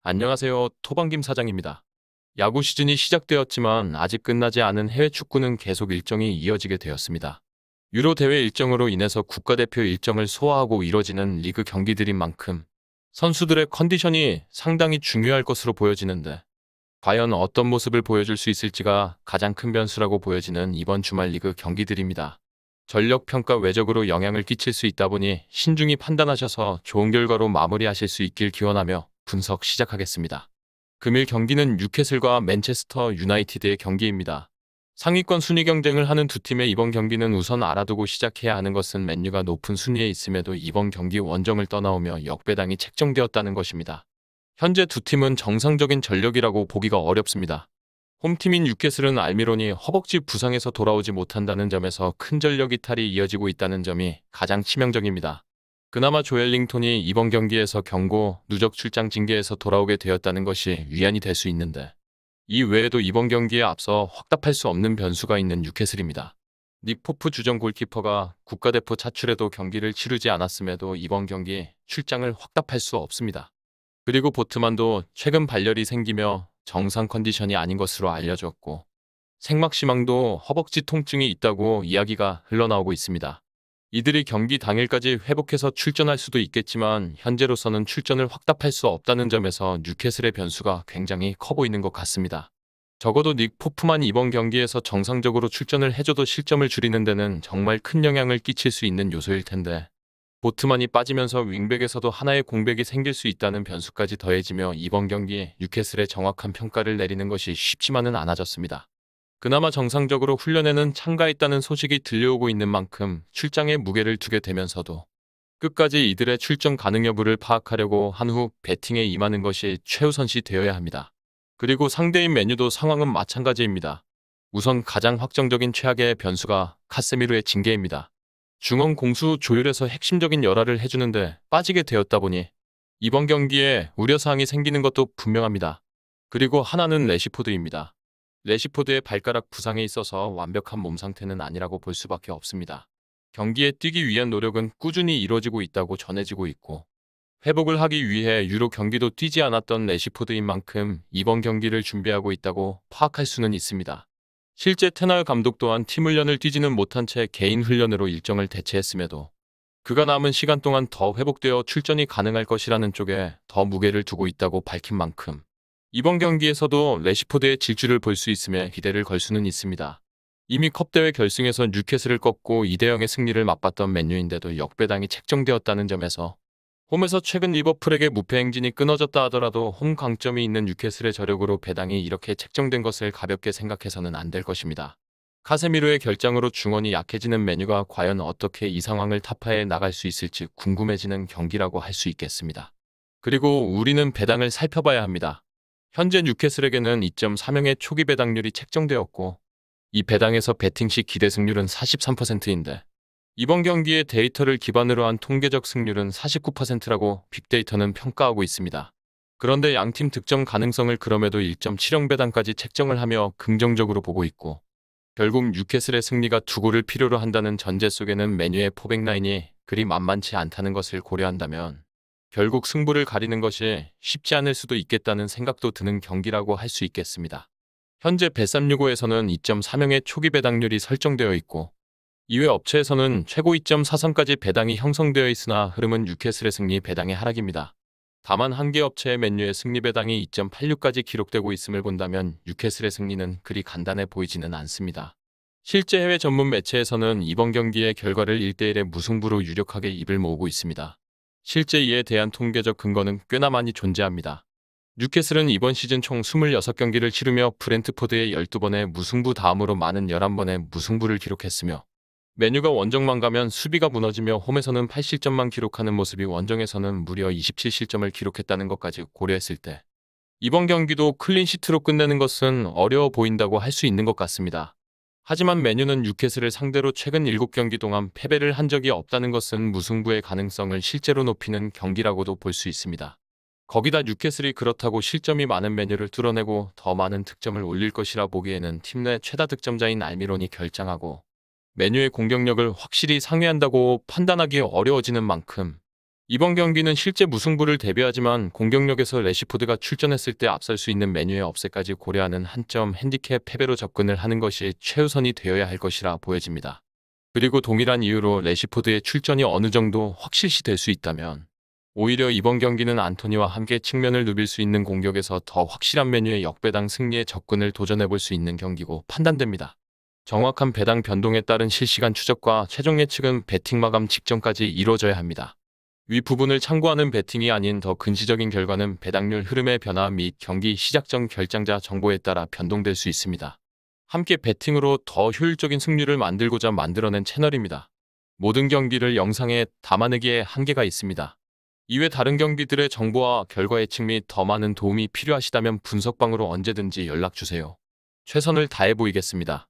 안녕하세요. 토방김 사장입니다. 야구 시즌이 시작되었지만 아직 끝나지 않은 해외 축구는 계속 일정이 이어지게 되었습니다. 유로 대회 일정으로 인해서 국가대표 일정을 소화하고 이뤄지는 리그 경기들인 만큼 선수들의 컨디션이 상당히 중요할 것으로 보여지는데 과연 어떤 모습을 보여줄 수 있을지가 가장 큰 변수라고 보여지는 이번 주말 리그 경기들입니다. 전력 평가 외적으로 영향을 끼칠 수 있다 보니 신중히 판단하셔서 좋은 결과로 마무리하실 수 있길 기원하며 분석 시작하겠습니다. 금일 경기는 뉴캐슬과 맨체스터 유나이티드의 경기입니다. 상위권 순위 경쟁을 하는 두 팀의 이번 경기는 우선 알아두고 시작해야 하는 것은 맨유가 높은 순위에 있음에도 이번 경기 원정을 떠나오며 역배당이 책정되었다는 것입니다. 현재 두 팀은 정상적인 전력이라고 보기가 어렵습니다. 홈팀인 뉴캐슬은 알미론이 허벅지 부상에서 돌아오지 못한다는 점에서 큰 전력 이탈이 이어지고 있다는 점이 가장 치명적입니다. 그나마 조엘링턴이 이번 경기에서 경고, 누적 출장 징계에서 돌아오게 되었다는 것이 위안이 될 수 있는데 이 외에도 이번 경기에 앞서 확답할 수 없는 변수가 있는 뉴캐슬입니다. 닉 포프 주전 골키퍼가 국가대표 차출에도 경기를 치르지 않았음에도 이번 경기 출장을 확답할 수 없습니다. 그리고 보트만도 최근 발열이 생기며 정상 컨디션이 아닌 것으로 알려졌고 생막시망도 허벅지 통증이 있다고 이야기가 흘러나오고 있습니다. 이들이 경기 당일까지 회복해서 출전할 수도 있겠지만 현재로서는 출전을 확답할 수 없다는 점에서 뉴캐슬의 변수가 굉장히 커 보이는 것 같습니다. 적어도 닉 포프만 이번 경기에서 정상적으로 출전을 해줘도 실점을 줄이는 데는 정말 큰 영향을 끼칠 수 있는 요소일 텐데 보트만이 빠지면서 윙백에서도 하나의 공백이 생길 수 있다는 변수까지 더해지며 이번 경기에 뉴캐슬의 정확한 평가를 내리는 것이 쉽지만은 않아졌습니다. 그나마 정상적으로 훈련에는 참가했다는 소식이 들려오고 있는 만큼 출장에 무게를 두게 되면서도 끝까지 이들의 출전 가능 여부를 파악하려고 한 후 배팅에 임하는 것이 최우선시 되어야 합니다. 그리고 상대인 맨유도 상황은 마찬가지입니다. 우선 가장 확정적인 최악의 변수가 카세미르의 징계입니다. 중원 공수 조율에서 핵심적인 열화를 해주는데 빠지게 되었다 보니 이번 경기에 우려사항이 생기는 것도 분명합니다. 그리고 하나는 레시포드입니다. 레시포드의 발가락 부상에 있어서 완벽한 몸 상태는 아니라고 볼 수밖에 없습니다. 경기에 뛰기 위한 노력은 꾸준히 이루어지고 있다고 전해지고 있고 회복을 하기 위해 유로 경기도 뛰지 않았던 레시포드인 만큼 이번 경기를 준비하고 있다고 파악할 수는 있습니다. 실제 테날 감독 또한 팀 훈련을 뛰지는 못한 채 개인 훈련으로 일정을 대체했음에도 그가 남은 시간 동안 더 회복되어 출전이 가능할 것이라는 쪽에 더 무게를 두고 있다고 밝힌 만큼 이번 경기에서도 레시포드의 질주를 볼 수 있으며 기대를 걸 수는 있습니다. 이미 컵대회 결승에서 뉴캐슬을 꺾고 2대0의 승리를 맛봤던 맨유인데도 역배당이 책정되었다는 점에서 홈에서 최근 리버풀에게 무패 행진이 끊어졌다 하더라도 홈 강점이 있는 뉴캐슬의 저력으로 배당이 이렇게 책정된 것을 가볍게 생각해서는 안 될 것입니다. 카세미르의 결장으로 중원이 약해지는 맨유가 과연 어떻게 이 상황을 타파해 나갈 수 있을지 궁금해지는 경기라고 할 수 있겠습니다. 그리고 우리는 배당을 살펴봐야 합니다. 현재 뉴캐슬에게는 2.3형의 초기 배당률이 책정되었고 이 배당에서 배팅 시 기대 승률은 43%인데 이번 경기의 데이터를 기반으로 한 통계적 승률은 49%라고 빅데이터는 평가하고 있습니다. 그런데 양팀 득점 가능성을 그럼에도 1.7형 배당까지 책정을 하며 긍정적으로 보고 있고 결국 뉴캐슬의 승리가 두 골을 필요로 한다는 전제 속에는 맨유의 포백 라인이 그리 만만치 않다는 것을 고려한다면 결국 승부를 가리는 것이 쉽지 않을 수도 있겠다는 생각도 드는 경기라고 할 수 있겠습니다. 현재 bet365에서는 2.3형의 초기 배당률이 설정되어 있고 이외 업체에서는 최고 2.43까지 배당이 형성되어 있으나 흐름은 뉴캐슬의 승리 배당의 하락입니다. 다만 한 개 업체의 맨유의 승리 배당이 2.86까지 기록되고 있음을 본다면 뉴캐슬의 승리는 그리 간단해 보이지는 않습니다. 실제 해외 전문 매체에서는 이번 경기의 결과를 1대1의 무승부로 유력하게 입을 모으고 있습니다. 실제 이에 대한 통계적 근거는 꽤나 많이 존재합니다. 뉴캐슬은 이번 시즌 총 26경기를 치르며 브렌트포드의 12번의 무승부 다음으로 많은 11번의 무승부를 기록했으며 맨유가 원정만 가면 수비가 무너지며 홈에서는 8실점만 기록하는 모습이 원정에서는 무려 27실점을 기록했다는 것까지 고려했을 때 이번 경기도 클린시트로 끝내는 것은 어려워 보인다고 할 수 있는 것 같습니다. 하지만 맨유는 뉴캐슬을 상대로 최근 7경기 동안 패배를 한 적이 없다는 것은 무승부의 가능성을 실제로 높이는 경기라고도 볼 수 있습니다. 거기다 뉴캐슬이 그렇다고 실점이 많은 맨유를 뚫어내고 더 많은 득점을 올릴 것이라 보기에는 팀 내 최다 득점자인 알미론이 결장하고 맨유의 공격력을 확실히 상회한다고 판단하기 어려워지는 만큼 이번 경기는 실제 무승부를 대비하지만 공격력에서 레시포드가 출전했을 때 앞설 수 있는 메뉴의 없애까지 고려하는 한 점 핸디캡 패배로 접근을 하는 것이 최우선이 되어야 할 것이라 보여집니다. 그리고 동일한 이유로 레시포드의 출전이 어느 정도 확실시 될 수 있다면 오히려 이번 경기는 안토니와 함께 측면을 누빌 수 있는 공격에서 더 확실한 메뉴의 역배당 승리에 접근을 도전해볼 수 있는 경기고 판단됩니다. 정확한 배당 변동에 따른 실시간 추적과 최종 예측은 배팅 마감 직전까지 이루어져야 합니다. 위 부분을 참고하는 배팅이 아닌 더 근시적인 결과는 배당률 흐름의 변화 및 경기 시작 전 결장자 정보에 따라 변동될 수 있습니다. 함께 배팅으로 더 효율적인 승률을 만들고자 만들어낸 채널입니다. 모든 경기를 영상에 담아내기에 한계가 있습니다. 이외 다른 경기들의 정보와 결과 예측 및 더 많은 도움이 필요하시다면 분석방으로 언제든지 연락주세요. 최선을 다해 보이겠습니다.